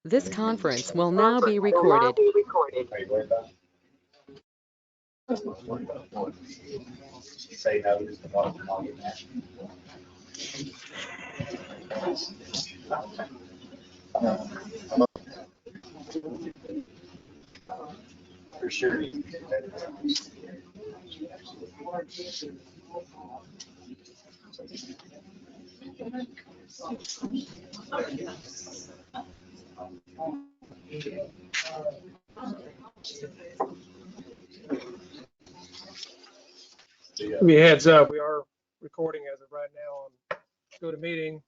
This conference will now be recorded. Say no is the one I'll get that. For sure. Give you a heads up, we are recording as of right now on GoToMeeting.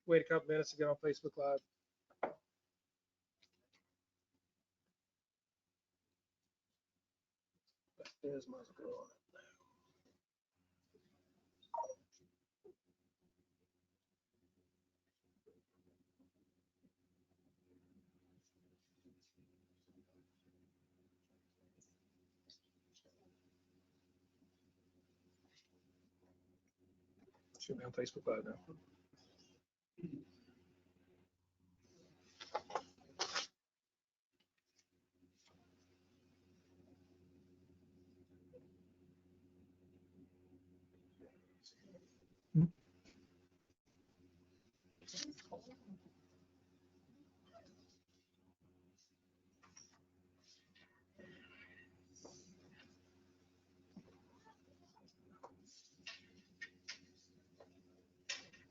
Wait a couple minutes to get on Facebook Live. There's my girl. 'Should be on Facebook Live now.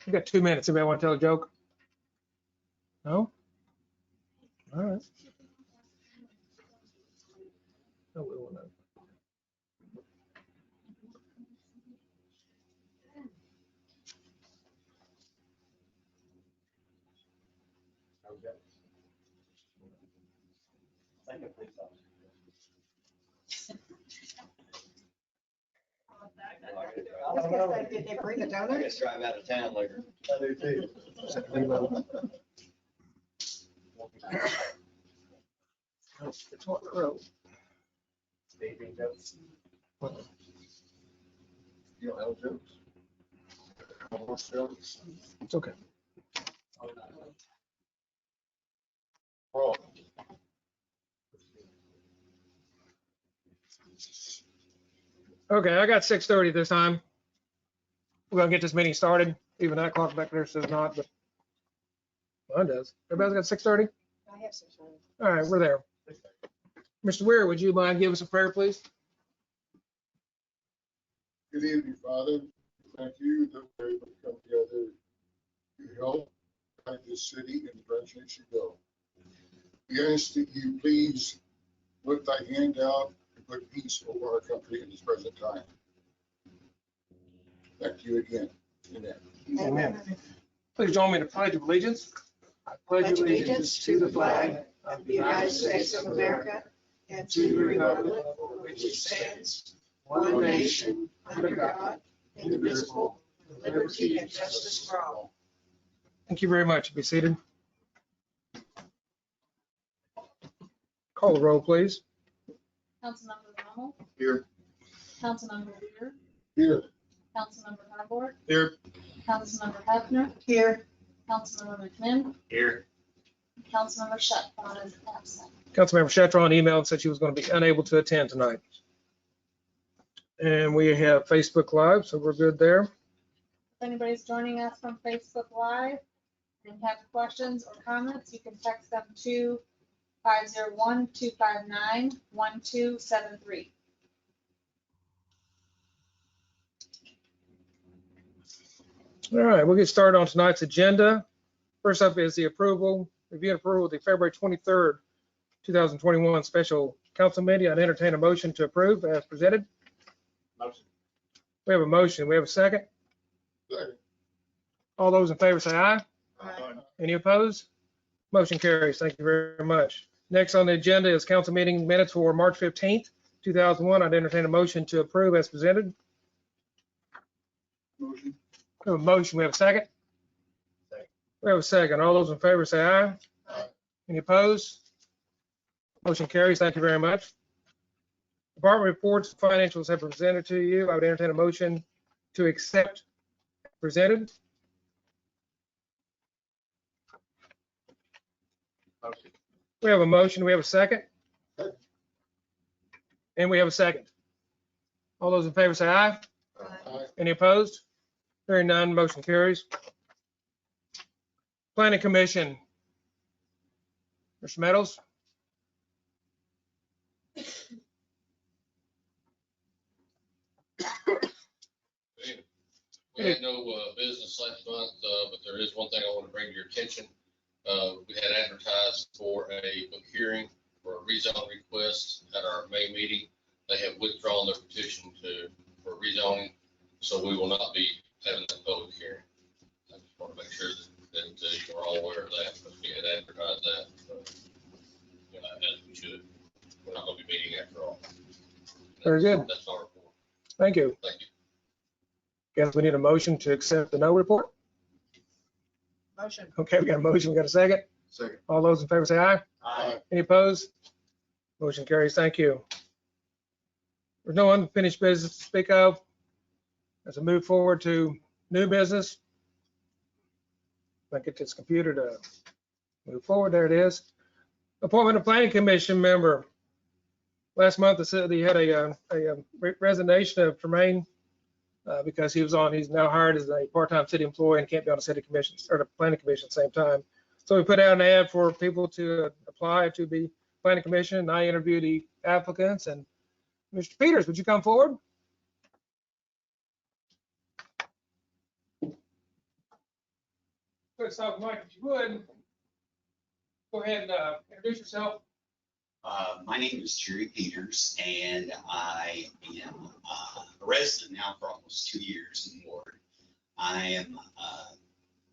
You got 2 minutes. Anybody want to tell a joke? No? All right. No, we won't. I was gonna say, did they bring the I donuts? guess drive out of town later. I do too. It's on the road. Anything else? You don't have jokes? Almost jokes? It's okay. Oh. Okay, I got 6:30 this time. We're gonna get this meeting started. Even that clock back there says not, but mine does. Everybody's got 6:30? I have some. All right, we're there. Mr. Weir, would you mind giving us a prayer, please? Good evening, Father. Thank you that we're able to come together to help guide this city in the direction it should go. We ask that you please lift thy hand out and put peace over our country in this present time. Back to you again. Amen. Amen. Please join me in the Pledge of Allegiance. I Pledge allegiance to the flag of the United States of America and to the republic for which it stands, one nation, under God, indivisible, with liberty and justice for all. Thank you very much. Be seated. Call the roll, please. Councilmember Rommel, Here. Councilmember Weir, Here. Councilmember Harbord, Here. Councilmember Hefner, Here, Councilmember McMinn, Here. Councilmember Shetron is absent. Councilmember Shetron emailed and said she was going to be unable to attend tonight. And we have Facebook Live, so we're good there. If anybody's joining us from Facebook Live and have questions or comments, you can text them to 501-259-1273. All right, we'll get started on tonight's agenda. First up is the review and approval of the February 23rd, 2021 special council meeting. I'd entertain a motion to approve as presented. Motion. We have a motion. We have a second. Second. All those in favor say aye. Aye. Any opposed? Motion carries. Thank you very much. Next on the agenda is council meeting minutes for March 15th, 2001. I'd entertain a motion to approve as presented. Motion. We have a motion. We have a second. Second. We have a second. All those in favor say aye. Aye. Any opposed? Motion carries. Thank you very much. Department reports and financials have been presented to you. I would entertain a motion to accept presented. We have a motion. We have a second. And we have a second. All those in favor say aye. Aye. Any opposed? Hearing none, motion carries. Planning Commission. Mr. Meadows? We had no business last month, but there is one thing I want to bring to your attention. We had advertised for a public hearing for a rezone request at our May meeting. They have withdrawn their petition for rezoning, so we will not be having that public hearing. I just want to make sure that you're all aware of that, because we had advertised that. As we should. We're not going to be meeting after all. Very good. That's our report. Thank you. Thank you. Guess we need a motion to accept the no report. Motion. Okay, we got a motion. We got a second. Second. All those in favor say aye. Aye. Any opposed? Motion carries. Thank you. There's no unfinished business to speak of. As we move forward to new business. If I get this computer to move forward, there it is. Appointment of Planning Commission member. Last month, the city had a resignation of Tremaine because he's now hired as a part-time city employee and can't be on the city commission or the planning commission at the same time. So we put out an ad for people to apply to be planning commission, and I interviewed the applicants. And Mr. Peters, would you come forward? Good, so Mike, if you would, go ahead and introduce yourself. My name is Jerry Peters, and I am a resident now for almost 2 years in Ward. I am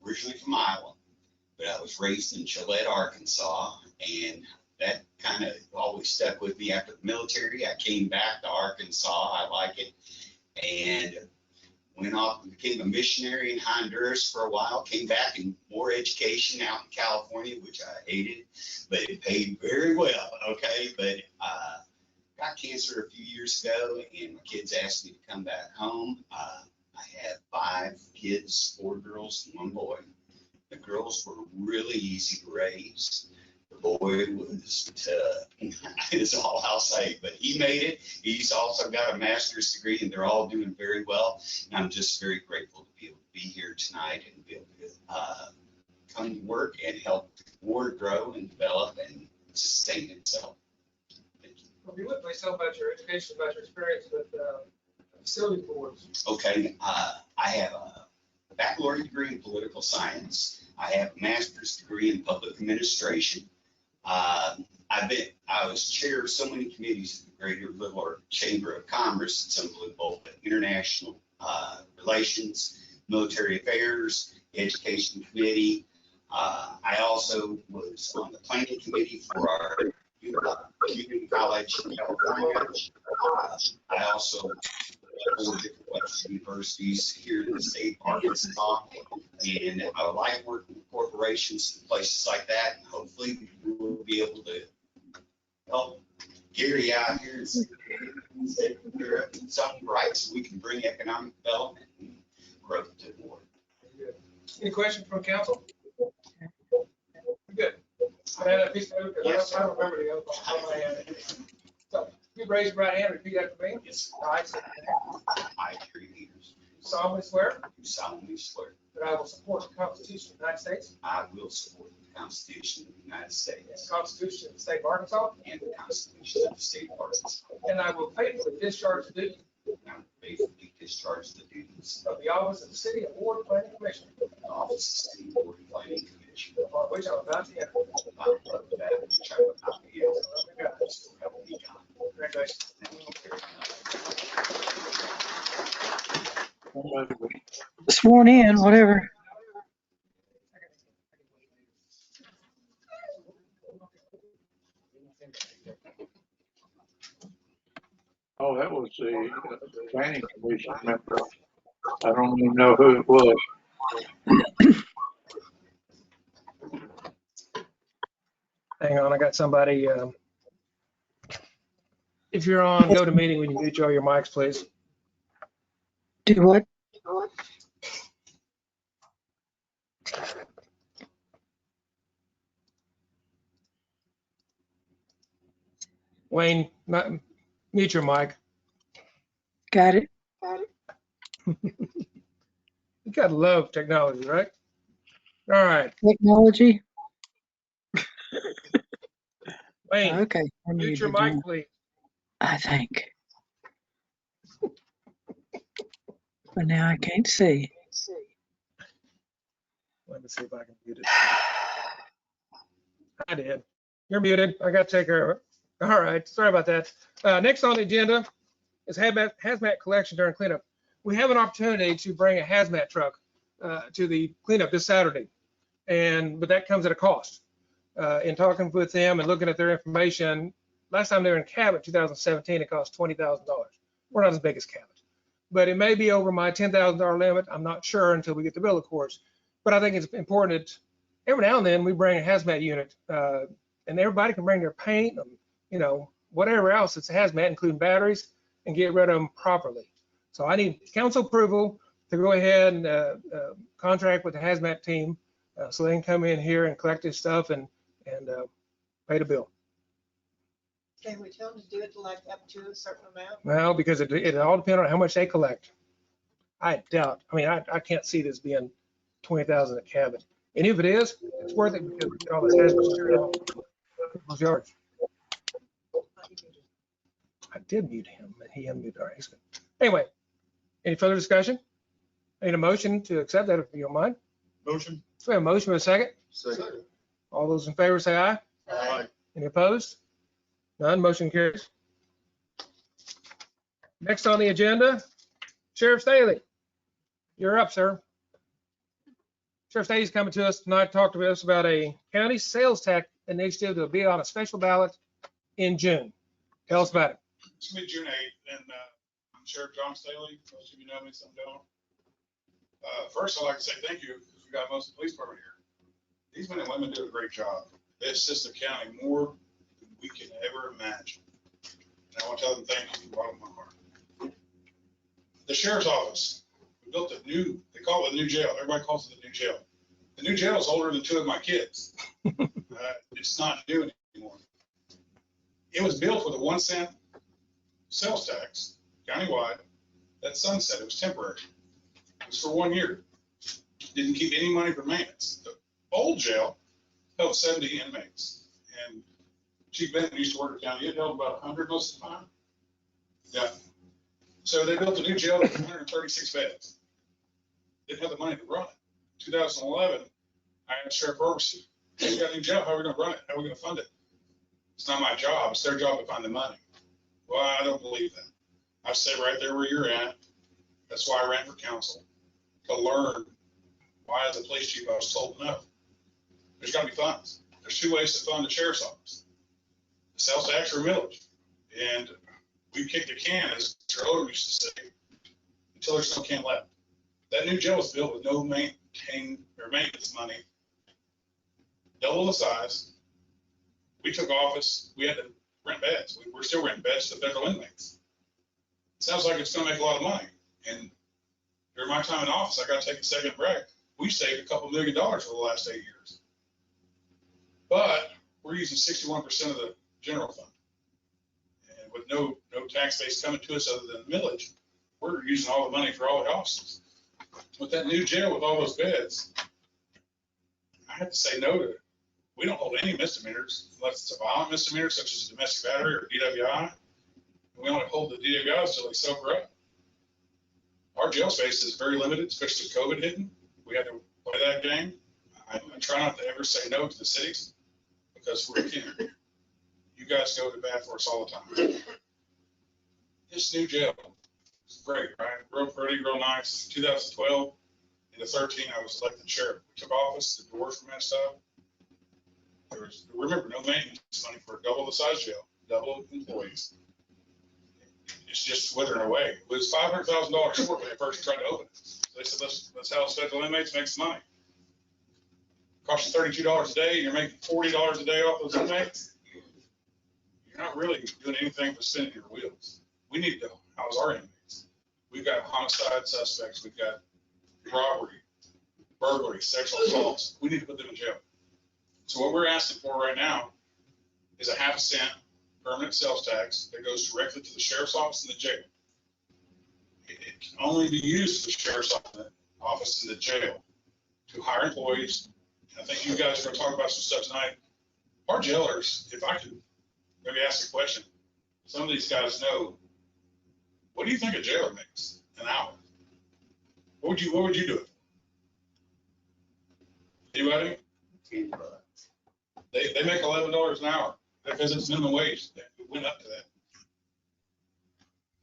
originally from Iowa, but I was raised in Gillette, Arkansas, and that kind of always stuck with me. After the military, I came back to Arkansas. I like it, and went off and became a missionary in Honduras for a while, came back and more education out in California, which I hated, but it paid very well, okay? But got cancer a few years ago, and my kids asked me to come back home. I have 5 kids, 4 girls and 1 boy. The girls were really easy to raise. The boy was tough, is all I'll say, but he made it. He's also got a master's degree, and they're all doing very well. And I'm just very grateful to be able to be here tonight and be able to come to work and help the Ward grow and develop and sustain itself. Thank you. Well, if you would, please tell about your education, about your experience with facility boards. Okay, I have a baccalaureate degree in political science. I have a master's degree in public administration. I was chair of so many committees at the Greater Littler Chamber of Commerce, some of them both international relations, military affairs, education committee. I also was on the planning committee for our community college in California. I also four different Western universities here in the state of Arkansas, and I like working with corporations and places like that. And hopefully, we will be able to help Gary out here and something right so we can bring economic development and growth to the Ward. Any questions from council? Good. I had a piece of paper, 'cause I don't remember the other one. So you raise your right hand, and repeat after me. Yes, I say I, Gary Peters, solemnly swear do solemnly swear that I will support the Constitution of the United States I will support the Constitution of the United and States the Constitution of the State of Arkansas, and the Constitution of the State of Arkansas. and I will faithfully discharge the duties And I will faithfully discharge the duties of the office of the City of Ward Planning Commission, of the office of City Board Planning Commission. upon which I am about to enter. I love that which I will not be able So help me God. to so help me God. Congratulations. Thank you very much. Sworn in, whatever. Oh, that was the planning commission member. I don't even know who it was. Hang on, I got somebody. If you're on GoToMeeting, when you mute all your mics, please. Do what? Wayne, mute your mic. Got it. You gotta love technology, right? All right, Technology. Wayne, Okay. I mute your muted mic, you, please. I think. But now I can't see. Let me see if I can mute it. I did. You're muted. I got to take care of it. All right, sorry about that. Next on the agenda is hazmat collection during cleanup. We have an opportunity to bring a hazmat truck to the cleanup this Saturday, but that comes at a cost. In talking with them and looking at their information, last time they were in Cabot, 2017, it cost $20,000. We're not as big as Cabot, but it may be over my $10,000 limit. I'm not sure until we get the bill, of course. But I think it's important that every now and then we bring a hazmat unit, and everybody can bring their paint, whatever else it's a hazmat, including batteries, and get rid of them properly. So I need council approval to go ahead and contract with the hazmat team so they can come in here and collect this stuff and pay the bill. Can we tell them to do it like up to a certain amount? Well, because it all depends on how much they collect. I doubt, I can't see this being 20,000 a cabin. And if it is, it's worth it because we get all this hazmat material people's yards. I did mute him, and he unmuted. All right, he's good. Anyway, any further discussion? Need a motion to accept that if you don't mind? Motion. So we have a motion with a second. Second. All those in favor say aye. Aye. Any opposed? None, motion carries. Next on the agenda, Sheriff Staley. You're up, sir. Sheriff Staley's coming to us tonight to talk to us about a county sales tax initiative that will be on a special ballot in June. Tell us about it. It's gonna be June 8th, and I'm Sheriff John Staley. Most of you know me, some don't. First, I'd like to say thank you, because we got most of the police department here. These men and women do a great job. They assist the county more than we can ever imagine. And I want to tell them thank you from the bottom of my heart. The sheriff's office, we built a new, they call it a new jail. Everybody calls it the new jail. The new jail is older than two of my kids. It's not new anymore. It was built with a 1 cent sales tax countywide. That sunset, it was temporary. It was for 1 year. Didn't keep any money for maintenance. The old jail held 70 inmates. And Chief Benton used to work at the county. It held about 100 most of the time. Yeah. So they built a new jail with 136 beds. Didn't have the money to run it. 2011, I asked Sheriff Ferguson, we got a new jail, how are we gonna run it? How are we gonna fund it? It's not my job, it's their job to find the money. Well, I don't believe that. I say right there where you're at. That's why I ran for council, to learn why as a police chief I was told no. There's gotta be funds. There's two ways to fund the sheriff's office. The sales tax or millage. And we kick the can, as Mr. Odom used to say, until there's no can left. That new jail was built with no maintenance money, double the size. We took office, we had to rent beds. We're still renting beds to federal inmates. Sounds like it's gonna make a lot of money. And during my time in office, I gotta take a second break. We saved a couple $1 million for the last 8 years. But we're using 61% of the general fund. And with no tax base coming to us other than millage, we're using all the money for all the offices. With that new jail with all those beds, I have to say no to it. We don't hold any misdemeanors unless it's a violent misdemeanor such as a domestic battery or DWI. We only hold the DWIs until they sober up. Our jail space is very limited, especially with COVID hitting. We had to play that game. I try not to ever say no to the cities because we're a team. You guys go to bat for us all the time. This new jail is great, right? Real pretty, real nice. 2012 into 13, I was elected sheriff. We took office, the doors were messed up. There was, remember, no maintenance money for a double the size jail, double employees. It's just withering away. It was $500,000 short when they first tried to open it. So they said, let's house federal inmates, make some money. Costs you $32 a day, and you're making $40 a day off those inmates. You're not really doing anything but spinning your wheels. We need to house our inmates. We've got homicide suspects, we've got robbery, burglary, sexual assaults. We need to put them in jail. So what we're asking for right now is a 0.5 cent permanent sales tax that goes directly to the sheriff's office and the jail. It can only be used for the sheriff's office and the jail to hire employees. And I think you guys are going to talk about some stuff tonight. Our jailers, if I could maybe ask a question, some of these guys know, what do you think a jailer makes an hour? What would you do it? Anybody? They make $11 an hour because it's minimum wage. It went up to that.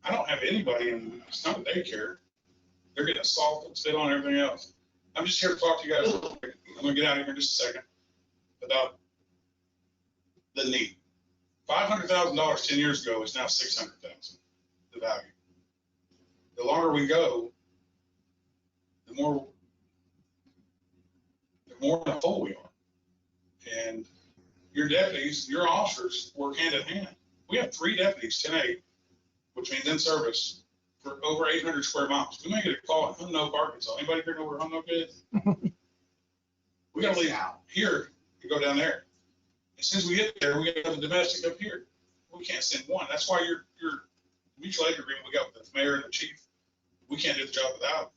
I don't have anybody in some daycare. They're getting assaulted, spit on, everything else. I'm just here to talk to you guys. I'm gonna get out of here in just a second about the need. $500,000 10 years ago is now $600,000, the value. The longer we go, the more in the hole we are. And your deputies, your officers work hand in hand. We have 3 deputies, 10-8, which means in service for over 800 square miles. We may get a call in Humnoke, Arkansas. Anybody here know where Humnoke is? We gotta leave here to go down there. As soon as we get there, we got the domestic up here. We can't send one. That's why your mutual aid agreement we got with the mayor and the chief, we can't do the job without them.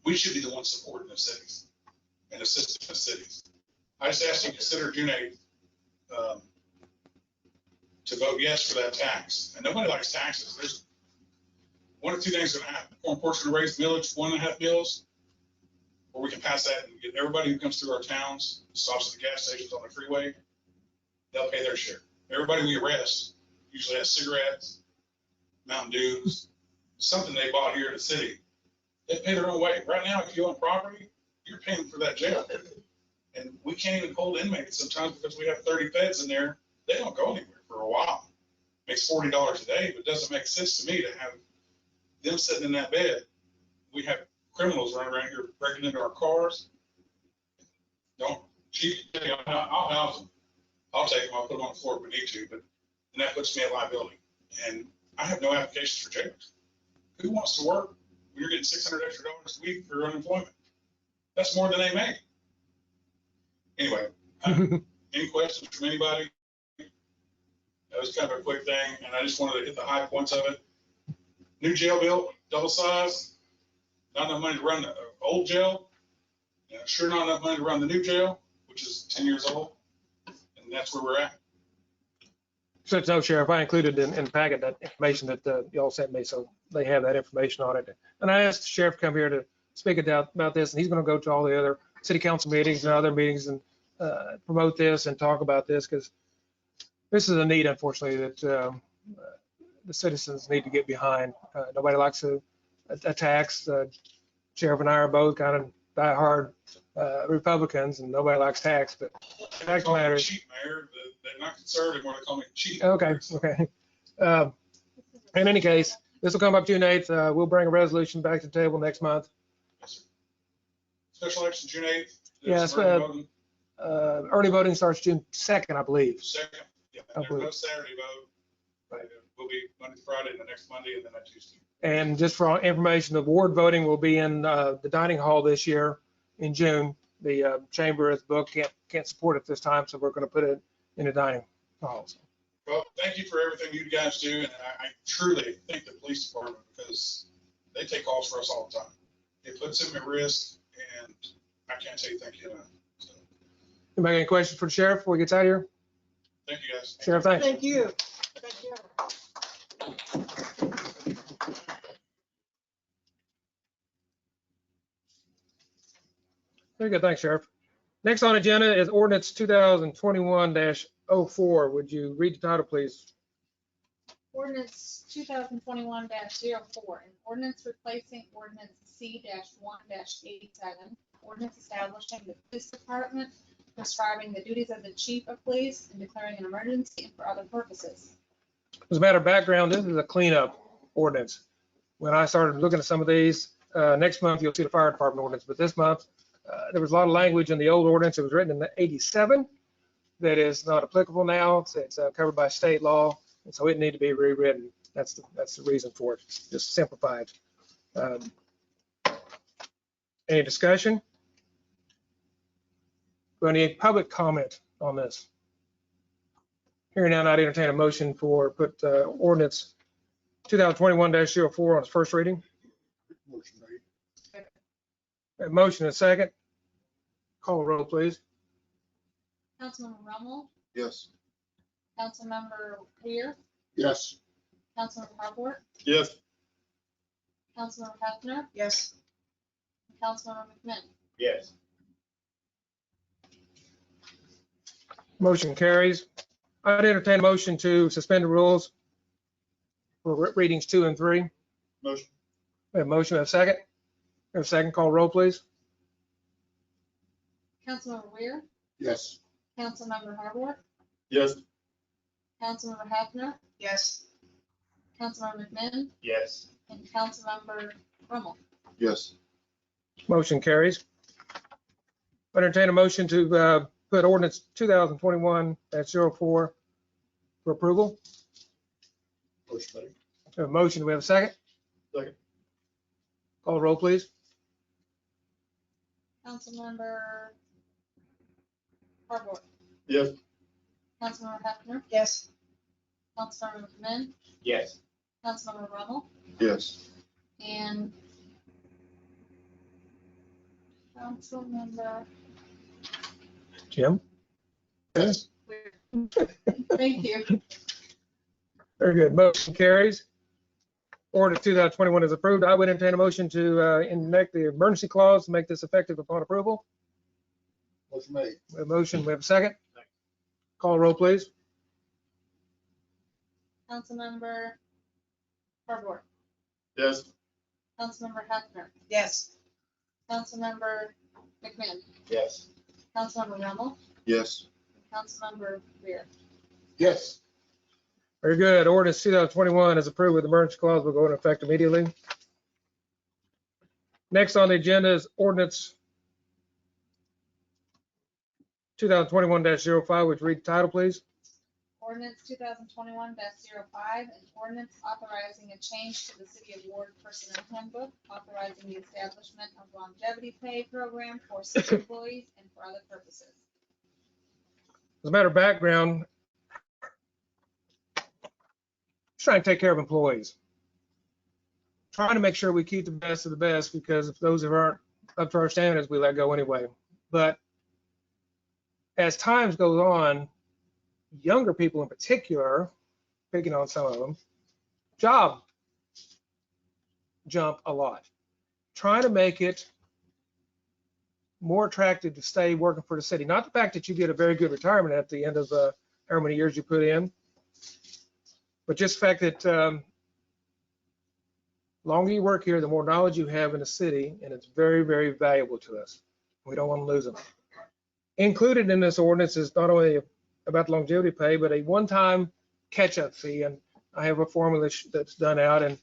We should be the ones supporting the cities and assisting the cities. I just asked you to consider June 8th to vote yes for that tax. And nobody likes taxes. There's one or two things that happen. More important to raise the millage 1.5 mills, or we can pass that and get everybody who comes through our towns, stops at the gas stations on the freeway, they'll pay their share. Everybody we arrest usually has cigarettes, Mountain Dews, something they bought here in the city. They pay their own way. Right now, if you own property, you're paying for that jail. And we can't even hold inmates sometimes because we have 30 beds in there. They don't go anywhere for a while. Makes $40 a day, but it doesn't make sense to me to have them sitting in that bed. We have criminals running around here breaking into our cars. Don't, chief, I'll house them. I'll take them, I'll put them on the floor if we need to, but then that puts me at liability. And I have no applications for jailers. Who wants to work when you're getting $600 extra a week for unemployment? That's more than they make. Anyway, any questions from anybody? That was kind of a quick thing, and I just wanted to hit the high points of it. New jail built, double size, not enough money to run the old jail, sure not enough money to run the new jail, which is 10 years old, and that's where we're at. So, no, Sheriff, I included in the packet that information that y'all sent me, so they have that information on it. And I asked the sheriff to come here to speak about this, and he's going to go to all the other city council meetings and other meetings and promote this and talk about this, because this is a need, unfortunately, that the citizens need to get behind. Nobody likes a tax. Sheriff and I are both kind of diehard Republicans, and nobody likes tax, but the fact of the matter is, Cheap, Mayor. They're not conservative when they call me cheap. okay. In any case, this will come up June 8th. We'll bring a resolution back to the table next month. Yes, sir. Special election June 8th. Yes, early voting starts June 2nd, I believe. Second, yeah, I there's believe. no Saturday vote. Right. Will be Monday, Friday, and the next Monday, and then that Tuesday. And just for information, the ward voting will be in the dining hall this year in June. The chamber is booked, can't support it this time, so we're going to put it in the dining halls. Well, thank you for everything you guys do, and I truly thank the police department because they take calls for us all the time. It puts them at risk, and I can't say thank you enough. So, Anybody got any questions for the sheriff before he gets out of here? thank you guys. Sheriff, thanks. Thank you. Thank you. Very good, thanks, Sheriff. Next on agenda is ordinance 2021-04. Would you read the title, please? Ordinance 2021-04, an ordinance replacing ordinance C-1-87, ordinance establishing the police department, prescribing the duties of the chief of police, and declaring an emergency and for other purposes. As a matter of background, this is a cleanup ordinance. When I started looking at some of these, next month you'll see the fire department ordinance, but this month there was a lot of language in the old ordinance. It was written in '87 that is not applicable now. It's covered by state law, and so it needed to be rewritten. That's the reason for it. Just simplified. Any discussion? Do I need public comment on this? Hearing none, I'd entertain a motion for put ordinance 2021-04 on its first reading. Motion made. A motion and a second. Call the roll, please. Councilmember Rummel, Yes. Councilmember Weir, Yes. Councilmember Harbord, Yes. Councilmember Hefner, Yes. and Councilmember McMinn. Yes. Motion carries. I'd entertain a motion to suspend the rules for readings 2 and 3. Motion. We have a motion, we have a second. We have a second. Call roll, please. Councilmember Weir, Yes. Councilmember Harbord, Yes. Councilmember Hefner, Yes. Councilmember McMinn, Yes. and Councilmember Rummel. Yes. Motion carries. I entertain a motion to put ordinance 2021-04 for approval. Motion made. We have a motion, do we have a second? Second. Call the roll, please. Councilmember Harbord, Yes. Councilmember Hefner, Yes. Councilmember McMinn, Yes. Councilmember Rummel, Yes. and Councilmember Jim? Yes. Weir. Thank you. Very good. Motion carries. Ordinance 2021 is approved. I would entertain a motion to enact the emergency clause to make this effective upon approval. Motion made. We have a motion, we have a second. Call roll, please. Councilmember Harbord, Yes. Councilmember Hefner, Yes. Councilmember McMinn, Yes. Councilmember Rummel, Yes. and Councilmember Weir. Yes. Very good. Ordinance 2021 is approved with emergency clause. Will go into effect immediately. Next on the agenda is ordinance 2021-05. Would you read the title, please? Ordinance 2021-05, an ordinance authorizing a change to the City of Ward Personnel Handbook, authorizing the establishment of longevity pay program for city employees and for other purposes. As a matter of background, just trying to take care of employees. Trying to make sure we keep the best of the best, because if those who aren't up to our standards, we let go anyway. But as times goes on, younger people in particular, picking on some of them, job jump a lot. Trying to make it more attractive to stay working for the city. Not the fact that you get a very good retirement at the end of however many years you put in, but just the fact that longer you work here, the more knowledge you have in the city, and it's very, very valuable to us. We don't want to lose them. Included in this ordinance is not only about longevity pay, but a one-time catch-up fee. And I have a formula that's done out, and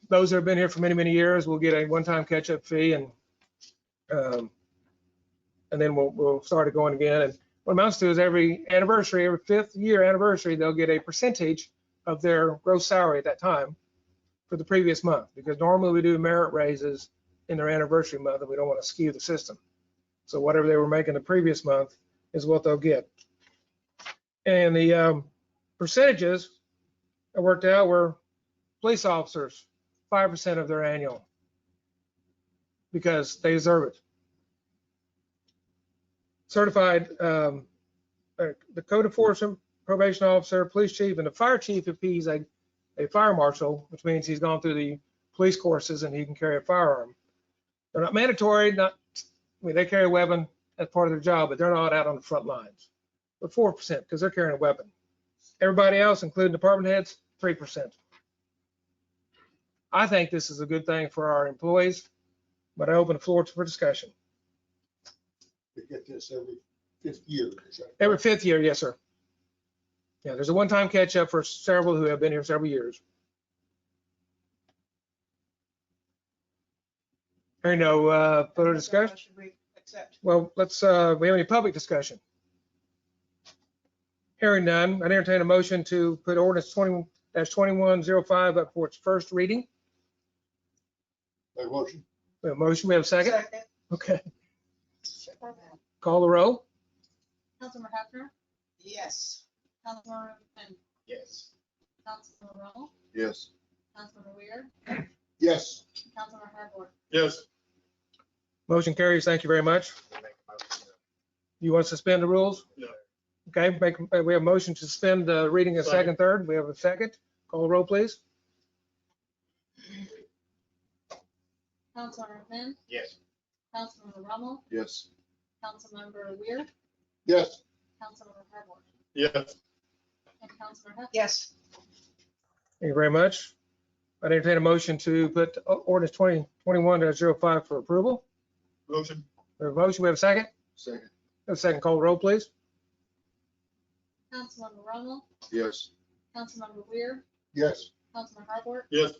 those that have been here for many, many years will get a one-time catch-up fee, and then we'll start it going again. And what it amounts to is every anniversary, every 5th year anniversary, they'll get a percentage of their gross salary at that time for the previous month, because normally we do merit raises in their anniversary month, and we don't want to skew the system. So whatever they were making the previous month is what they'll get. And the percentages I worked out were police officers, 5% of their annual, because they deserve it. Certified, the code enforcement, probation officer, police chief, and the fire chief, if he's a fire marshal, which means he's gone through the police courses and he can carry a firearm. They're not mandatory, they carry a weapon as part of their job, but they're not out on the front lines. But 4%, because they're carrying a weapon. Everybody else, including department heads, 3%. I think this is a good thing for our employees, but I open the floor for discussion. We get this every 5th year. Is that Every 5th year, yes, sir. Yeah, there's a one-time catch-up for several who have been here several years. Hearing no further discussion. Should we accept? Well, let's, we have any public discussion? Hearing none, I entertain a motion to put ordinance 20-2105 up for its first reading. my motion? We have a motion, we have a second? Second. Okay, call the roll. Councilmember Hefner, Yes. Councilmember Finn, Yes. Councilmember Rommel, Yes. Councilmember Weir, Yes. Councilmember Harbord. Yes. Motion carries. Thank you very much. You want to suspend the rules? Yeah. Okay, we have a motion to suspend the reading of second, third. We have a second. Call the roll, please. Councilmember Finn, Yes. Councilmember Rommel, Yes. Councilmember Weir, Yes. Councilmember Harbord, Yes. and Councilmember Huff. Yes. Thank you very much. I entertain a motion to put ordinance 2021-05 for approval. Motion. We have a motion. We have a second. Second. We have a second. Call the roll, please. Councilmember Rommel, Yes. Councilmember Weir, Yes. Councilmember Harbord, Yes.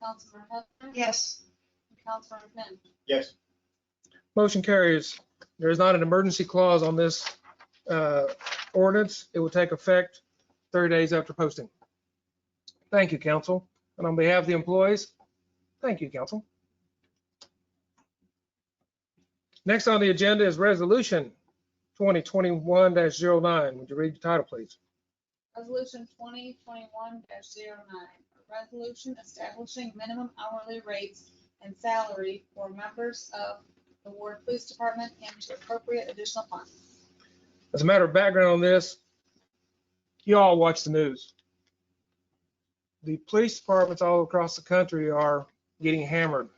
Councilmember Huff, Yes. and Councilmember Finn. Yes. Motion carries. There is not an emergency clause on this ordinance. It will take effect 30 days after posting. Thank you, council. And on behalf of the employees, thank you, council. Next on the agenda is resolution 2021-09. Would you read the title, please? Resolution 2021-09, a resolution establishing minimum hourly rates and salary for members of the Ward Police Department and to appropriate additional funds. As a matter of background on this, you all watch the news. The police departments all across the country are getting hammered,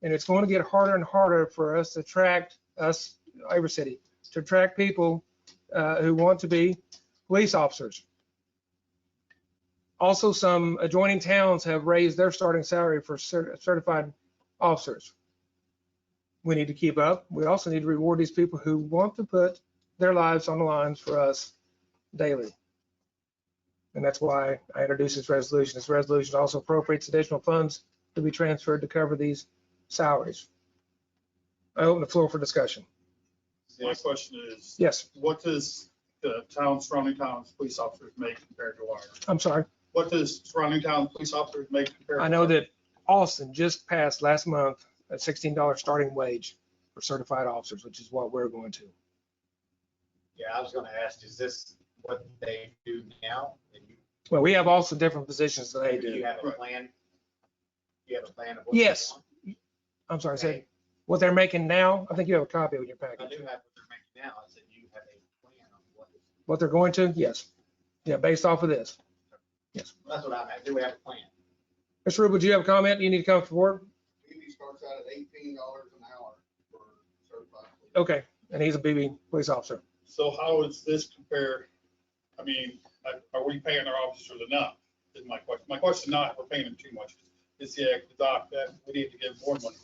and it's going to get harder and harder for us to attract Ivor City, to attract people who want to be police officers. Also, some adjoining towns have raised their starting salary for certified officers. We need to keep up. We also need to reward these people who want to put their lives on the lines for us daily. And that's why I introduced this resolution. This resolution also appropriates additional funds to be transferred to cover these salaries. I open the floor for discussion. My question is, Yes, what does the surrounding towns police officers make compared to ours? I'm sorry. What does surrounding town police officers make compared to? I know ours? that Austin just passed last month a $16 starting wage for certified officers, which is what we're going to. Yeah, I was gonna ask, is this what they do now? Well, we have also different positions that they Do you do. have a plan? You have a plan of what? you Yes. want? I'm sorry, I said what they're making now. I think you have a copy of your I package. do have what they're making now. I said, you have a plan on what is. What they're going to? Yes. Yeah, based off of this. Yes. That's what I'm at. Do we have a plan? Mr. Rubel, do you have a comment? You need to come forward? BB starts out at $18 an hour for certified. Okay, and he's a BB police officer. So how is this compared? I mean, are we paying our officers enough? Is my question. My question is not if we're paying them too much. It's the doc that we need to give more money.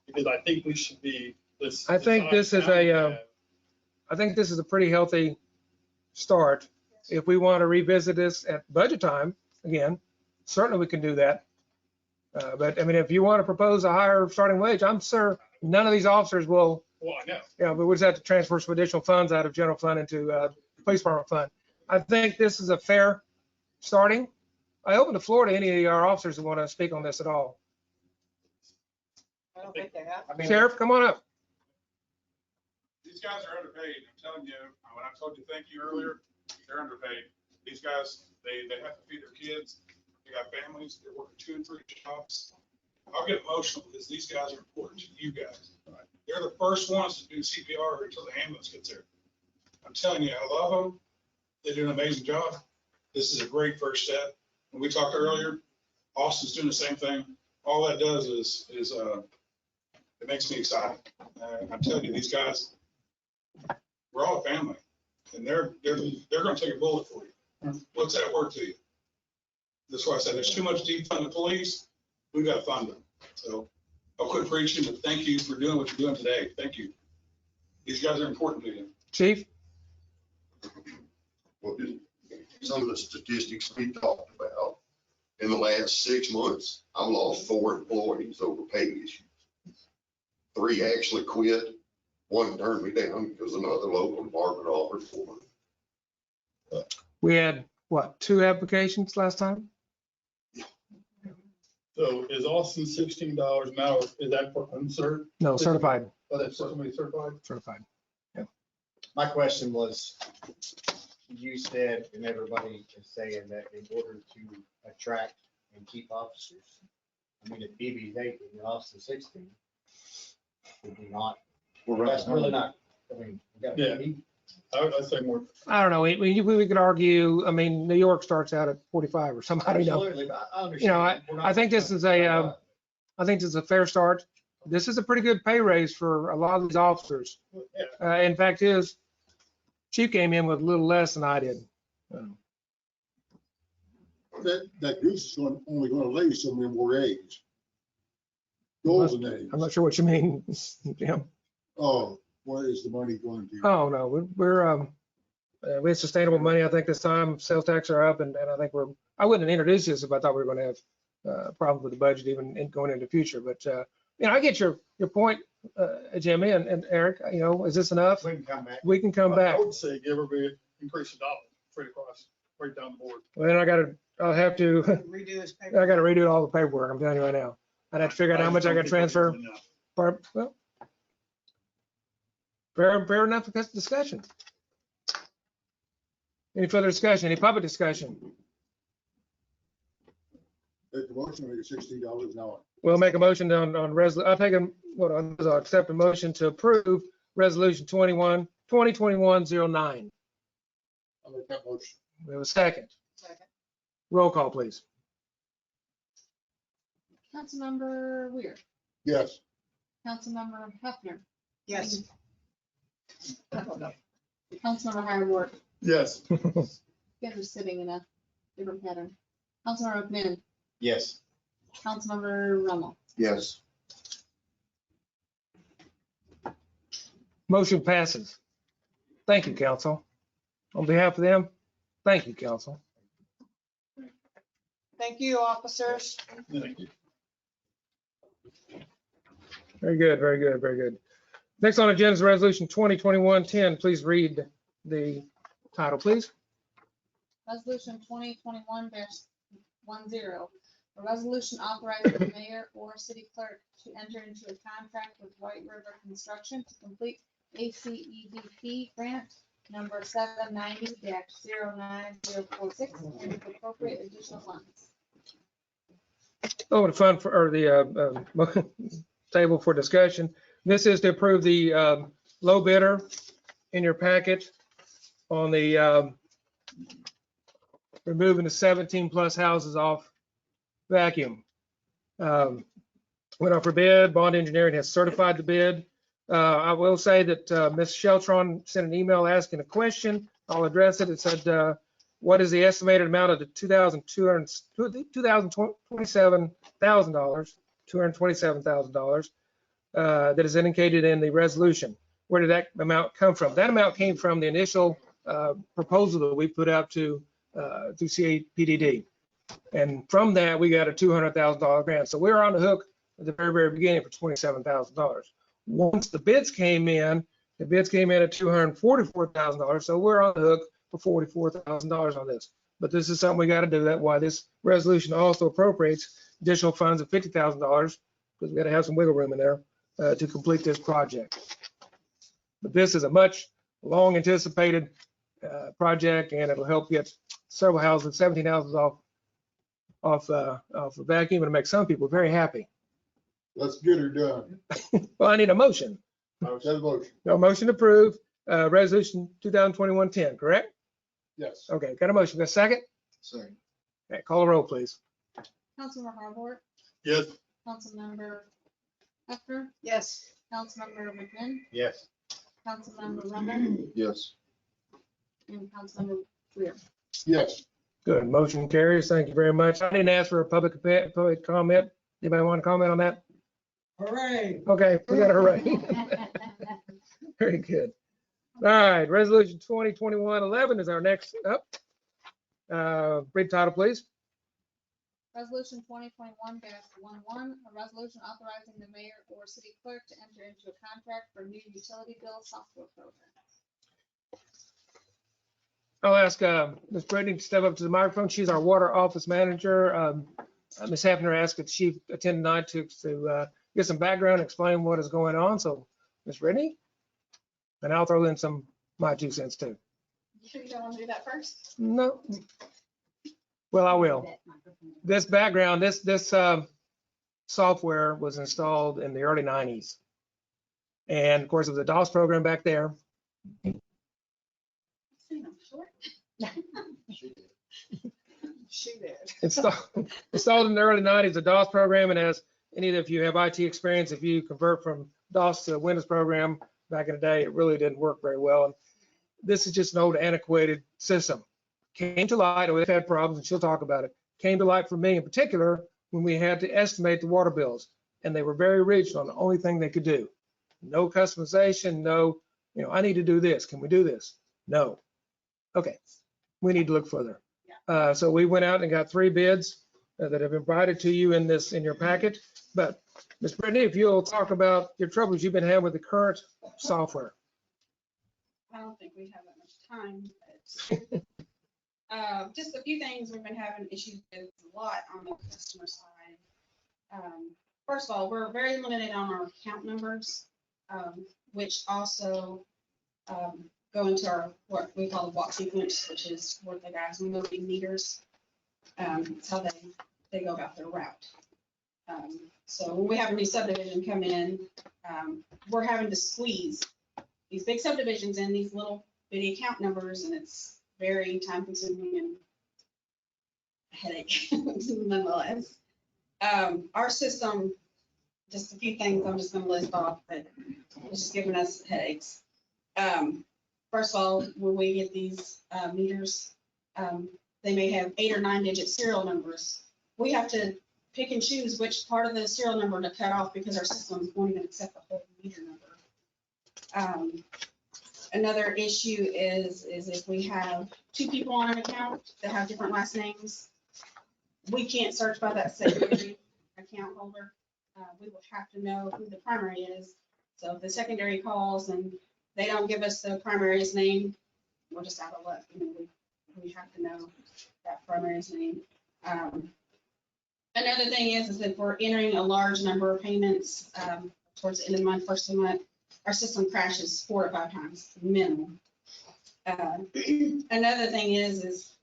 Because I think we should be this. I think this is I think this is a pretty healthy start. If we want to revisit this at budget time, again, certainly we can do that. But I mean, if you want to propose a higher starting wage, I'm sure none of these officers will, Well, I know. but we just have to transfer some additional funds out of general fund into police department fund. I think this is a fair starting. I open the floor to any of our officers who want to speak on this at all. I don't think they have. I mean, Sheriff, come on up. These guys are underpaid. I'm telling you, when I told you thank you earlier, they're underpaid. These guys, they have to feed their kids. They got families. They're working 2 and 3 jobs. I'll get emotional because these guys are important to you guys. They're the first ones to do CPR until the ambulance gets there. I'm telling you, I love them. They do an amazing job. This is a great first step. When we talked earlier, Austin's doing the same thing. All that does is it makes me excited. I'm telling you, these guys, we're all a family, and they're going to take a bullet for you. What's that worth to you? That's why I said there's too much defund the police. We got to fund them. So I'll quit preaching, but thank you for doing what you're doing today. Thank you. These guys are important to you. Chief? Well, some of the statistics we talked about, in the last 6 months, I've lost 4 employees over pay issues. 3 actually quit. 1 turned me down because another local department offered for me. We had, what, 2 applications last time? So is Austin $16 an hour? Is that for uncert? No, certified. Oh, that's for somebody certified? Certified. my question was, you said, and everybody is saying that in order to attract and keep officers, I mean, if BB's 8 and you lost to 16, would you not? That's really not, I mean, we got Yeah. to I'd say more. I don't know, we could argue, I mean, New York starts out at 45 or something, I don't know. Absolutely, but I understand. You know, We're not I think this is a, I think this is a fair start. This is a pretty good pay raise for a lot of these officers. Yeah. In fact, his chief came in with a little less than I did. That goose is only gonna lay so many more eggs. Golden eggs. I'm not sure what you mean, Jim. Oh, what is the money going to? Oh, no, we had sustainable money. I think this time sales tax are up and I think I wouldn't have introduced this if I thought we were going to have problems with the budget even going into the future. But, you know, I get your point, Jimmy and Eric, you know, is this enough? We can come back. We can come I back. would say give everybody increase the dollar straight across, right down the board. Well, then I'll have to, Redo his I paper. got to redo all the paperwork. I'm telling you right now. I'd have to figure out how much I got to transfer. Well, fair enough discussion. Any further discussion? Any public discussion? At the motion, make it $16 an hour. We'll make a motion on I'll accept a motion to approve resolution 2021-09. I'll make that motion. We have a second. Second. Roll call, please. Councilmember Weir, Yes. Councilmember Hefner, Yes. Councilmember Howard, Yes. you guys are sitting in a different pattern. Councilmember McMinn, Yes. Councilmember Rummel. Yes. Motion passes. Thank you, council. On behalf of them, thank you, council. Thank you, officers. Thank you. Very good, very good, very good. Next on agenda is resolution 2021-10. Please read the title, please. Resolution 2021-10, a resolution authorizing the mayor or city clerk to enter into a contract with White River Construction to complete ACEDP grant number 790-09046 and to appropriate additional funds. Over the fund or the table for discussion. This is to approve the low bidder in your packet on the removing the 17 plus houses off vacuum. Went out for bid. Bond Engineering has certified the bid. I will say that Ms. Sheltron sent an email asking a question. I'll address it. It said, what is the estimated amount of the $227,000 that is indicated in the resolution? Where did that amount come from? That amount came from the initial proposal that we put out to CAPDD. And from that, we got a $200,000 grant. So we were on the hook at the very, very beginning for $27,000. Once the bids came in at $244,000. So we're on the hook for $44,000 on this. But this is something we got to do. That's why this resolution also appropriates additional funds of $50,000 because we got to have some wiggle room in there to complete this project. But this is a much long anticipated project, and it'll help get several houses, 17 houses off the vacuum, and make some people very happy. Let's get her done. Well, I need a motion. Motion. Motion. No motion to approve resolution 2021-10, correct? Yes. Okay, got a motion. Got a second? Second. Okay, call a roll, please. Councilmember Howard, Yes. Councilmember Hefner, Yes. Councilmember McMinn, Yes. Councilmember Rummel, Yes. and Councilmember Weir. Yes. Good, motion carries. Thank you very much. I didn't ask for a public comment. Anybody want to comment on that? Hooray. Okay, we got a hooray. Very good. All right, resolution 2021-11 is our next up. Read title, please. Resolution 2021-11, a resolution authorizing the mayor or city clerk to enter into a contract for new utility bill software program. I'll ask Ms. Brittany to step up to the microphone. She's our water office manager. Ms. Hefner asked if she attend tonight to get some background, explain what is going on. So, Ms. Brittany, and I'll throw in my 2 cents too. You sure you don't want to do that first? No. Well, I will. This background, this software was installed in the early 90s. And of course, it was a DOS program back there. See, I'm short. She did. Installed in the early 90s, a DOS program, and as any of you have IT experience, if you convert from DOS to a Windows program back in the day, it really didn't work very well. And this is just an old antiquated system. Came to light, we've had problems, and she'll talk about it. Came to light for me in particular when we had to estimate the water bills, and they were very rigid on the only thing they could do. No customization, no, I need to do this. Can we do this? No. Okay, we need to look further. So we went out and got 3 bids that have been provided to you in your packet. But Ms. Brittany, if you'll talk about your troubles you've been having with the current software. I don't think we have that much time, but just a few things we've been having issues with a lot on the customer side. First of all, we're very limited on our account numbers, which also go into our, what we call the walk sequence, which is where the guys moving meters. It's how they go about their route. So when we have a new subdivision come in, we're having to squeeze these big subdivisions in these little bitty account numbers, and it's very time consuming and a headache nonetheless. Our system, just a few things I'm just gonna list off, but it's just giving us headaches. First of all, when we get these meters, they may have 8 or 9 digit serial numbers. We have to pick and choose which part of the serial number to cut off because our systems won't even accept the whole meter number. Another issue is if we have 2 people on an account that have different last names, we can't search by that secondary account holder. We will have to know who the primary is. So if the secondary calls and they don't give us the primary's name, we're just out of luck. We have to know that primary's name. Another thing is if we're entering a large number of payments towards the end of the month, first of the month, our system crashes 4 to 5 times minimum. Another thing is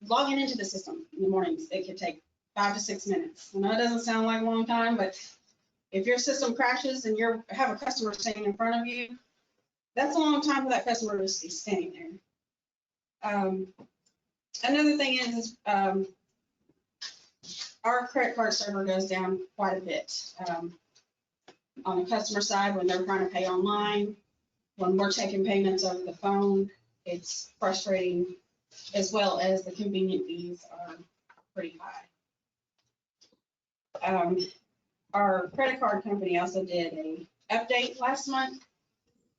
logging into the system in the mornings. It could take 5 to 6 minutes. I know it doesn't sound like a long time, but if your system crashes and you have a customer standing in front of you, that's a long time for that customer to be standing there. Another thing is our credit card server goes down quite a bit. On the customer side, when they're trying to pay online, when we're taking payments over the phone, it's frustrating, as well as the convenient fees are pretty high. Our credit card company also did an update last month,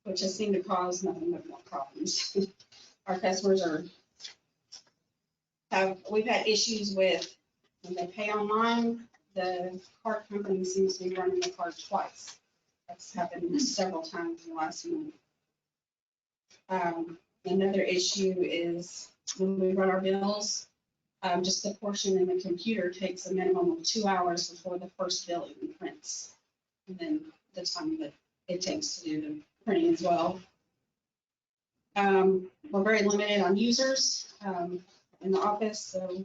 which has seemed to cause nothing but more problems. Our customers we've had issues with when they pay online, the card company seems to be running the card twice. That's happened several times in the last month. Another issue is when we run our bills, just the portion in the computer takes a minimum of 2 hours before the first bill even prints. And then the time that it takes to do the printing as well. We're very limited on users in the office, so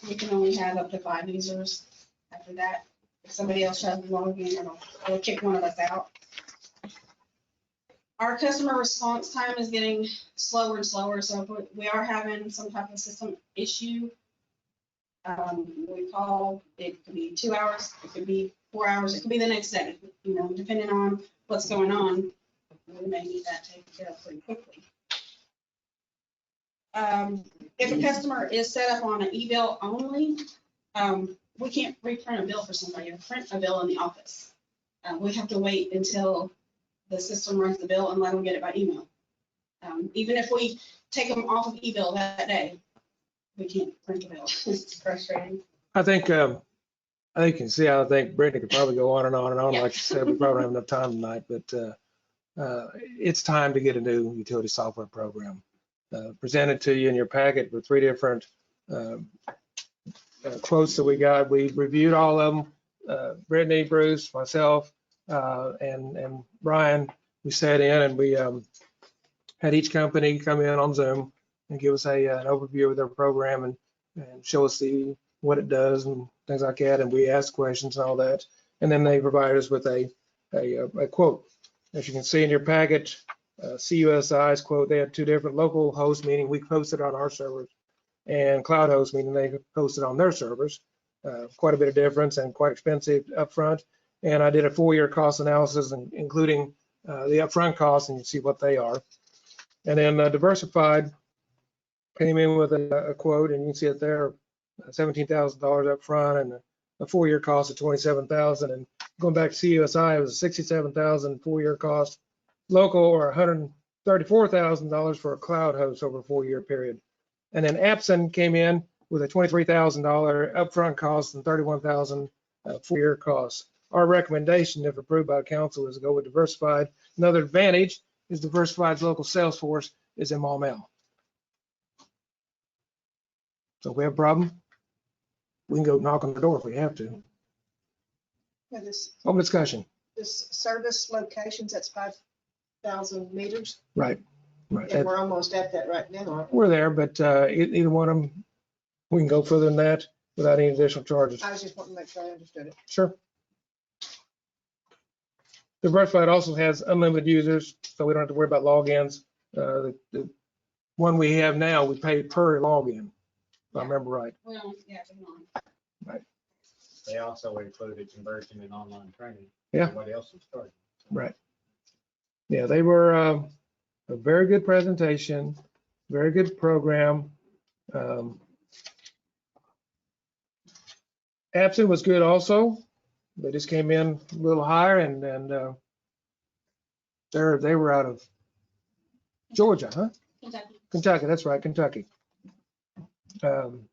we can only have up to 5 users. After that, if somebody else tries to log in, it'll kick one of us out. Our customer response time is getting slower and slower, so if we are having some type of system issue, we call, it could be 2 hours, it could be 4 hours, it could be the next day, depending on what's going on. We may need that taken care of pretty quickly. If a customer is set up on an e-bill only, we can't reprint a bill for somebody or print a bill in the office. We have to wait until the system runs the bill and let them get it by email. Even if we take them off of e-bill that day, we can't print the bill. It's frustrating. I think you can see, I think Brittany could probably go on and on and on. Yeah. Like you said, we probably don't have enough time tonight, but it's time to get a new utility software program. Presented to you in your packet with 3 different quotes that we got. We reviewed all of them. Brittany, Bruce, myself, and Brian, we sat in and we had each company come in on Zoom and give us an overview of their program and show us what it does and things like that. And we asked questions and all that. And then they provided us with a quote. As you can see in your packet, CUSI's quote, they had two different local hosts, meaning we hosted on our servers, and cloud hosts, meaning they hosted on their servers. Quite a bit of difference and quite expensive upfront. And I did a 4-year cost analysis, including the upfront costs, and you see what they are. And then Diversified came in with a quote, and you can see it there, $17,000 up front and a 4-year cost of $27,000. And going back to CUSI, it was a $67,000 4-year cost local, or $134,000 for a cloud host over a 4-year period. And then Epson came in with a $23,000 upfront cost and $31,000 4-year cost. Our recommendation, if approved by council, is to go with Diversified. Another advantage is Diversified's local sales force is in Maumelle. So if we have a problem, we can go knock on the door if we have to. Yeah, this Open discussion. service locations, that's 5,000 meters. Right. And we're almost at that right now, aren't we? We're there, but either one of them, we can go further than that without any additional charges. I was just wanting to make sure I understood it. Sure. Diversified also has unlimited users, so we don't have to worry about logins. The one we have now, we pay per login, if I remember right. Well, yeah, come on. They also included conversion and online training. Yeah. Everybody else is starting. Right. Yeah, they were a very good presentation, very good program. Epson was good also. They just came in a little higher, and they were out of Georgia, huh? Kentucky. Kentucky, that's right, Kentucky. I'm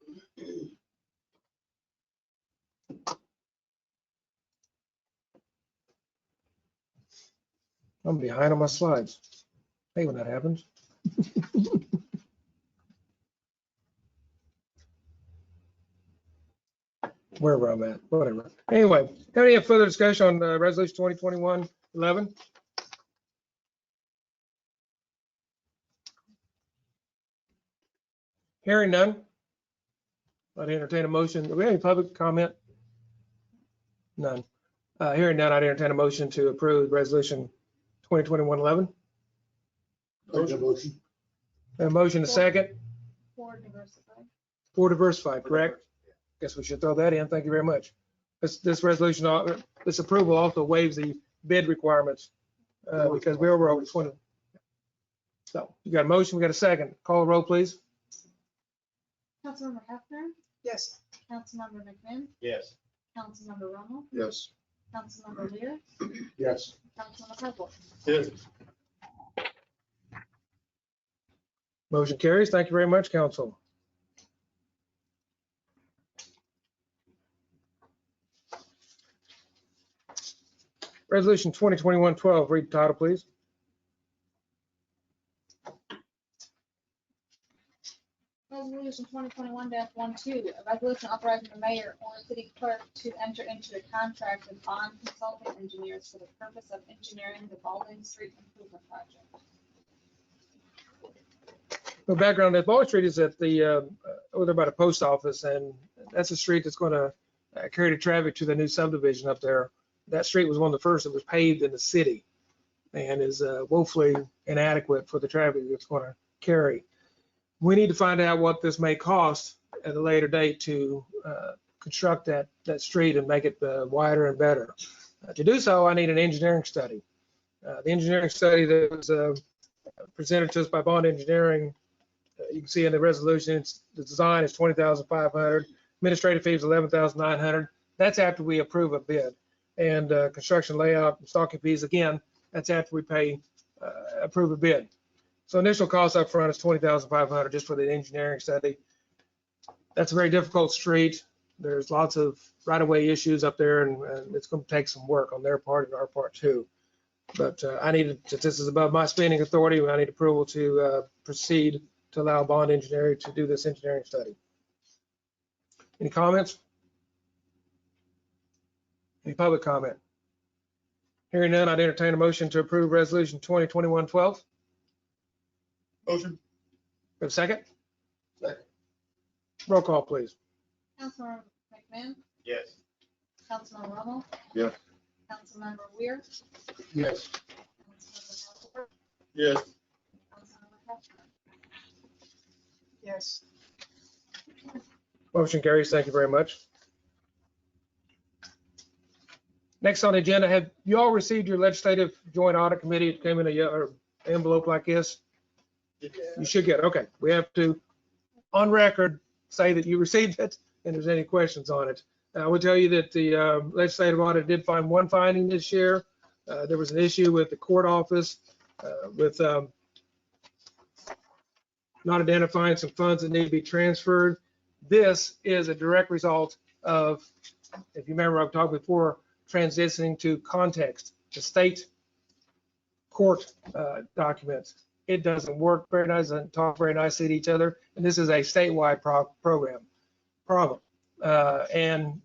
behind on my slides. Hey, when that happens. Wherever I'm at, whatever. Anyway, any further discussion on resolution 2021-11? Hearing none. I'd entertain a motion. Do we have any public comment? None. Hearing none, I'd entertain a motion to approve resolution 2021-11. Motion. A motion, a second. For Diversified. For Diversified, correct? Guess we should throw that in. Thank you very much. This resolution, this approval also waives the bid requirements because we're over 20. So you got a motion, we got a second. Call the roll, please. Councilmember Hefner, Yes. Councilmember McMinn, Yes. Councilmember Rommel, Yes. Councilmember Lear, Yes. Councilmember Hubble. Yes. Motion carries. Thank you very much, council. Resolution 2021-12, read the title, please. Resolution 2021-12, a resolution authorizing the mayor or city clerk to enter into a contract with Bond Consulting Engineers for the purpose of engineering the Baldwin Street Improvement Project. The background at Baldwin Street is at the over there by the post office, and that's a street that's going to carry the traffic to the new subdivision up there. That street was one of the first that was paved in the city and is woefully inadequate for the traffic it's going to carry. We need to find out what this may cost at a later date to construct that street and make it wider and better. To do so, I need an engineering study. The engineering study that was presented to us by Bond Engineering, you can see in the resolution, the design is $20,500, administrative fees $11,900. That's after we approve a bid. And construction layout and stalking fees, again, that's after we approve a bid. So initial cost up front is $20,500 just for the engineering study. That's a very difficult street. There's lots of right-of-way issues up there, and it's going to take some work on their part and our part too. But since this is above my spending authority, I need approval to proceed to allow Bond Engineering to do this engineering study. Any comments? Any public comment? Hearing none, I'd entertain a motion to approve resolution 2021-12. Motion. Have a second? Second. Roll call, please. Councilmember McMahon, Yes. Councilmember Rommel. Yes. Councilmember Weir, Yes. Councilmember Hazelworth, Yes. Councilmember Capson. Yes. Motion carries. Thank you very much. Next on the agenda, have you all received your legislative joint audit committee? It came in a envelope like this. You should get, okay. We have to, on record, say that you received it and there's any questions on it. I will tell you that the legislative audit did find one finding this year. There was an issue with the court office with not identifying some funds that need to be transferred. This is a direct result of, if you remember, I've talked before, transitioning to context, the state court documents. It doesn't work very nice, doesn't talk very nicely to each other. And this is a statewide problem. And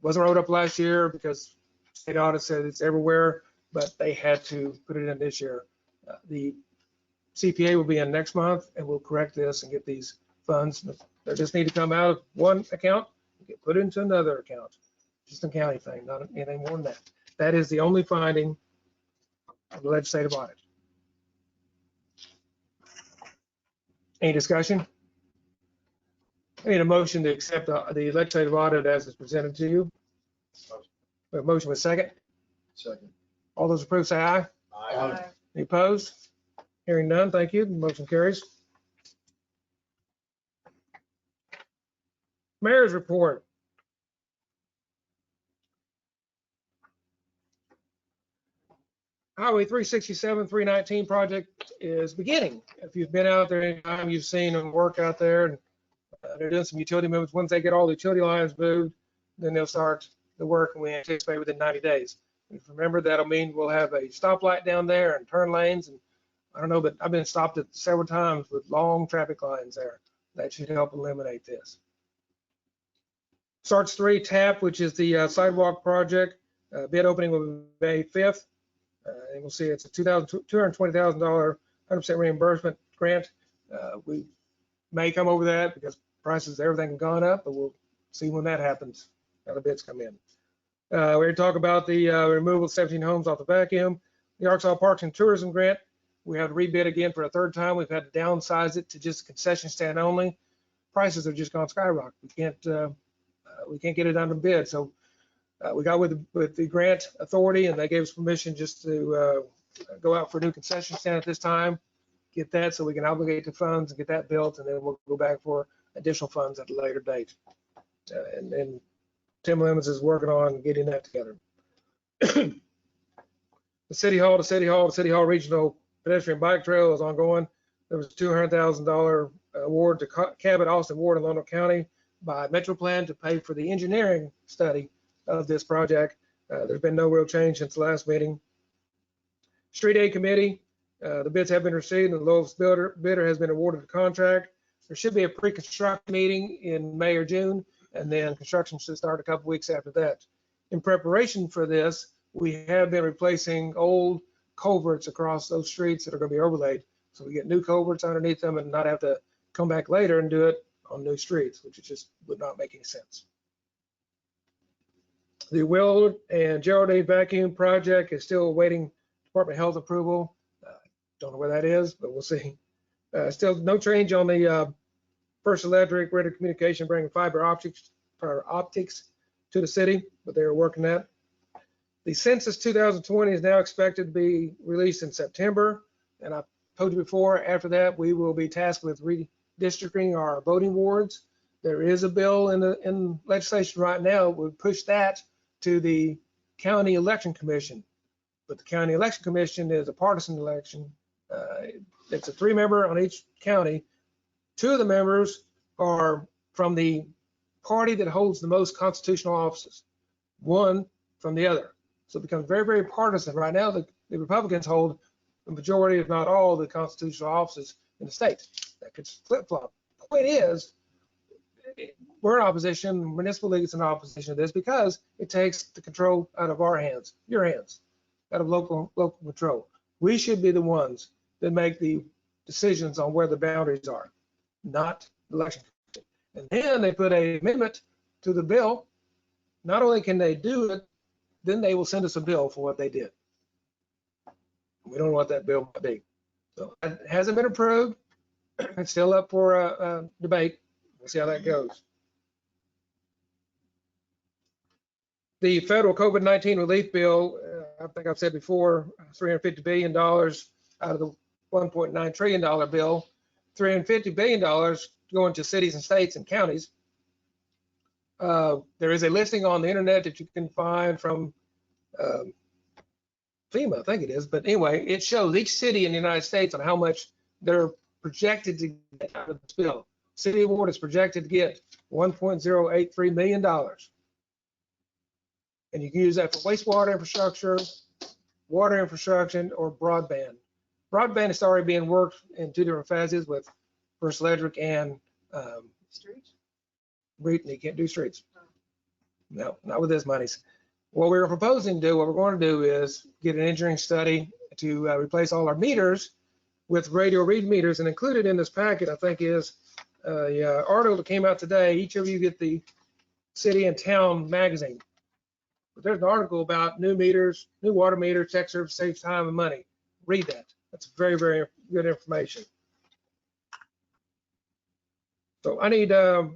wasn't wrote up last year because state audit said it's everywhere, but they had to put it in this year. The CPA will be in next month and we'll correct this and get these funds. They just need to come out of one account and get put into another account. Just a county thing, not anything more than that. That is the only finding of the legislative audit. Any discussion? I need a motion to accept the legislative audit as it's presented to you. We have a motion with second. Second. All those approved say aye. Aye. Any opposed? Hearing none, thank you. Motion carries. Mayor's report. Highway 367, 319 project is beginning. If you've been out there anytime, you've seen them work out there, and they're doing some utility movements. Once they get all the utility lines moved, then they'll start the work, and we anticipate within 90 days. If you remember, that'll mean we'll have a stoplight down there and turn lanes, and I don't know, but I've been stopped at several times with long traffic lines there. That should help eliminate this. SARTS 3 TAP, which is the sidewalk project, bid opening will be May 5th. And we'll see it's a $220,000 100% reimbursement grant. We may come over that because prices, everything have gone up, but we'll see when that happens, how the bids come in. We're going to talk about the removal of 17 homes off the vacuum. The Arkansas Parks and Tourism grant, we have to rebid again for a third time. We've had to downsize it to just concession stand only. Prices have just gone skyrocket. We can't get it under bid. So we got with the grant authority and they gave us permission just to go out for a new concession stand at this time, get that so we can obligate the funds and get that built, and then we'll go back for additional funds at a later date. And Tim Lemons is working on getting that together. The City Hall Regional Pedestrian Bike Trail is ongoing. There was a $200,000 award to Cabot, Austin Ward, and Lonoke County by MetroPlan to pay for the engineering study of this project. There's been no real change since the last meeting. Street Aid Committee, the bids have been received and the lowest bidder has been awarded the contract. There should be a pre-construction meeting in May or June, and then construction should start a couple weeks after that. In preparation for this, we have been replacing old culverts across those streets that are going to be overlaid. So we get new culverts underneath them and not have to come back later and do it on new streets, which just would not make any sense. The Willard and Geraldine vacuum project is still awaiting Department of Health approval. Don't know where that is, but we'll see. Still no change on the First Electric Ritter Communication bringing fiber optics to the city, but they're working that. The Census 2020 is now expected to be released in September. And I told you before, after that, we will be tasked with redistricting our voting wards. There is a bill in legislation right now. We push that to the County Election Commission. But the County Election Commission is a partisan election. It's a 3-member on each county. 2 of the members are from the party that holds the most constitutional offices, 1 from the other. So it becomes very, very partisan. Right now, the Republicans hold the majority, if not all, the constitutional offices in the state. That could flip-flop. The point is, we're in opposition, Municipal League is in opposition to this because it takes the control out of our hands, your hands, out of local control. We should be the ones that make the decisions on where the boundaries are, not the election. And then they put an amendment to the bill. Not only can they do it, then they will send us a bill for what they did. We don't know what that bill might be. So it hasn't been approved. It's still up for debate. We'll see how that goes. The federal COVID-19 relief bill, I think I've said before, $350 billion out of the $1.9 trillion bill, $350 billion going to cities and states and counties. There is a listing on the internet that you can find from FEMA, I think it is. But anyway, it shows each city in the United States on how much they're projected to get out of this bill. City of Ward is projected to get $1.083 million. And you can use that for wastewater infrastructure, water infrastructure, or broadband. Broadband is already being worked in two different phases with First Electric and Breeden. You can't do streets. No, not with this money. What we were proposing to do, what we're going to do is get an engineering study to replace all our meters with radio read meters, and included in this packet, I think, is an article that came out today. Each of you get the City and Town magazine. But there's an article about new meters, new water meters, tech service saves time and money. Read that. That's very, very good information. So I need, I've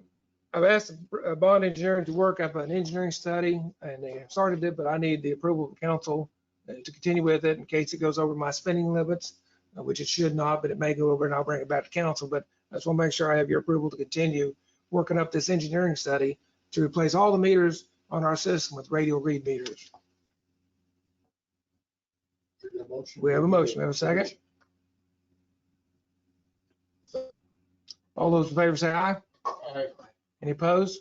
asked bond engineering to work up an engineering study, and they have started it, but I need the approval of the council to continue with it in case it goes over my spending limits, which it should not, but it may go over, and I'll bring it back to council. But I just want to make sure I have your approval to continue working up this engineering study to replace all the meters on our system with radio read meters. We have a motion. We have a second. All those in favor say aye. Aye. Any opposed?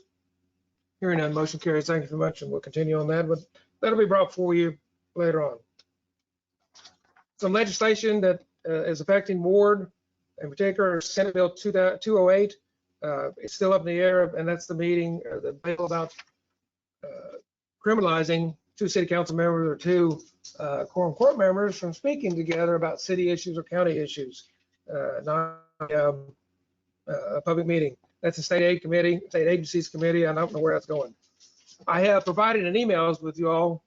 Hearing none, motion carries. Thank you very much, and we'll continue on that, but that'll be brought for you later on. Some legislation that is affecting Ward, in particular Senate Bill 208. It's still up in the air, and that's the meeting, the bill about criminalizing two city council members or two quorum court members from speaking together about city issues or county issues, not a public meeting. That's a state aid committee, state agencies committee. I don't know where that's going. I have provided in emails with you all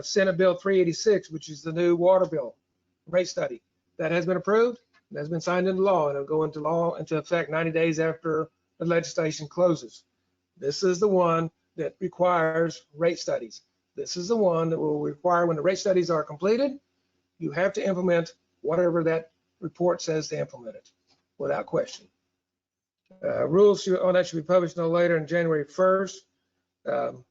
Senate Bill 386, which is the new water bill rate study. That has been approved. That has been signed into law, and it'll go into effect 90 days after the legislation closes. This is the one that requires rate studies. This is the one that will require, when the rate studies are completed, you have to implement whatever that report says to implement it, without question. Rules on that should be published no later than January 1st. There'll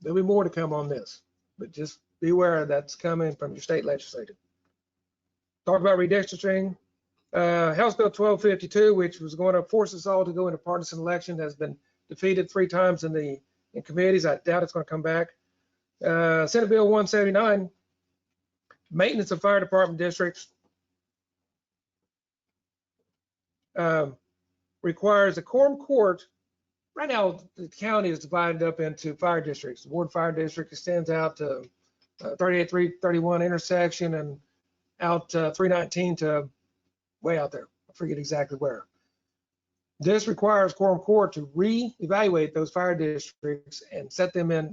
be more to come on this, but just be aware that's coming from your state legislature. Talk about redistricting. House Bill 1252, which was going to force us all to go into partisan election, has been defeated 3 times in committees. I doubt it's going to come back. Senate Bill 179, maintenance of fire department districts, requires a quorum court. Right now, the county is divided up into fire districts. The Ward Fire District extends out to 38, 331 intersection and out 319 to way out there. I forget exactly where. This requires quorum court to re-evaluate those fire districts and set them in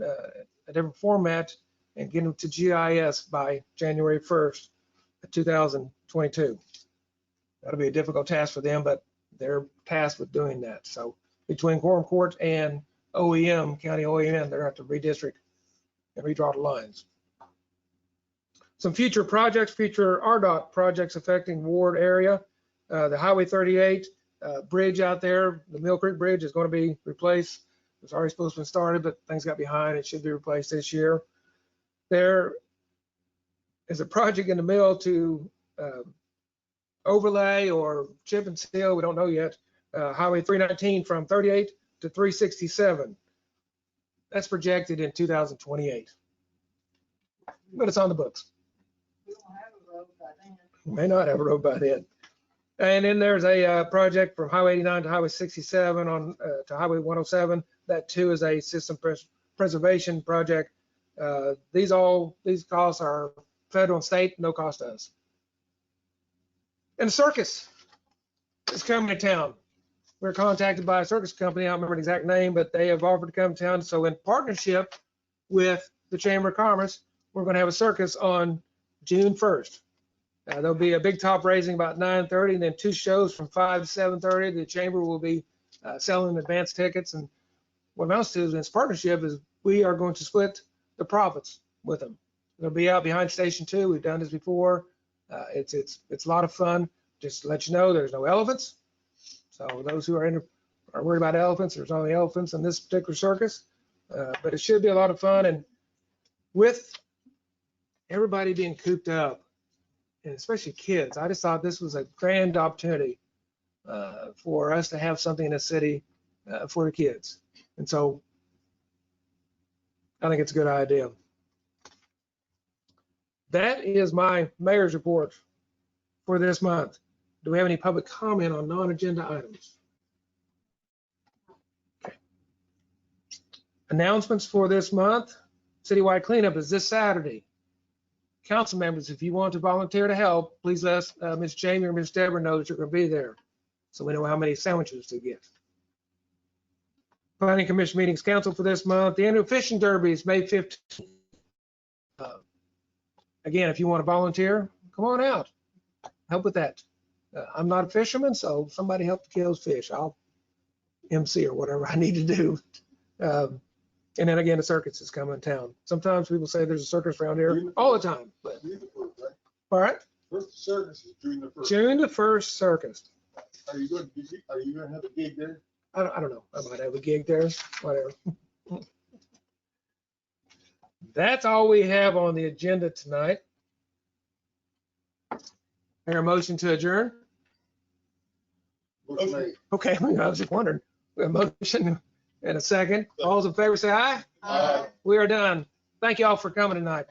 a different format and get them to GIS by January 1st, 2022. That'll be a difficult task for them, but they're tasked with doing that. So between quorum court and OEM, county OEM, they're going to have to redistrict and redraw the lines. Some future projects, future RDOT projects affecting Ward area. The Highway 38 bridge out there, the Mill Creek Bridge, is going to be replaced. It was already supposed to be started, but things got behind. It should be replaced this year. There is a project in the mill to overlay or chip and seal, we don't know yet, Highway 319 from 38 to 367. That's projected in 2028. But it's on the books. We don't have a road by then. We may not have a road by then. And then there's a project from Highway 89 to Highway 67 on to Highway 107. That too is a system preservation project. These costs are federal and state, no cost to us. And a circus is coming to town. We're contacted by a circus company. I don't remember the exact name, but they have offered to come to town. So in partnership with the Chamber of Commerce, we're going to have a circus on June 1st. There'll be a big top raising about 9:30 and then 2 shows from 5 to 7:30. The Chamber will be selling advance tickets. And what amounts to this partnership is we are going to split the profits with them. They'll be out behind Station 2. We've done this before. It's a lot of fun. Just to let you know, there's no elephants. So those who are worried about elephants, there's no elephants in this particular circus. But it should be a lot of fun. And with everybody being cooped up, and especially kids, I just thought this was a grand opportunity for us to have something in the city for the kids. And so I think it's a good idea. That is my mayor's report for this month. Do we have any public comment on non-agenda items? Okay. Announcements for this month. Citywide cleanup is this Saturday. Council members, if you want to volunteer to help, please let Ms. Jamie or Ms. Deborah know that you're going to be there, so we know how many sandwiches to get. Planning Commission meetings scheduled for this month. The annual fishing derby is May 15th. Again, if you want to volunteer, come on out. Help with that. I'm not a fisherman, so somebody help kill those fish. I'll MC or whatever I need to do. And then again, the circus is coming to town. Sometimes people say there's a circus around here all the time, but all right. First circus is June the 1st. June the 1st circus. Are you going to have a gig there? I don't know. I might have a gig there, whatever. That's all we have on the agenda tonight. Hear a motion to adjourn? Okay, I was just wondering. We have a motion and a second. All those in favor say aye. Aye. We are done. Thank you all for coming tonight.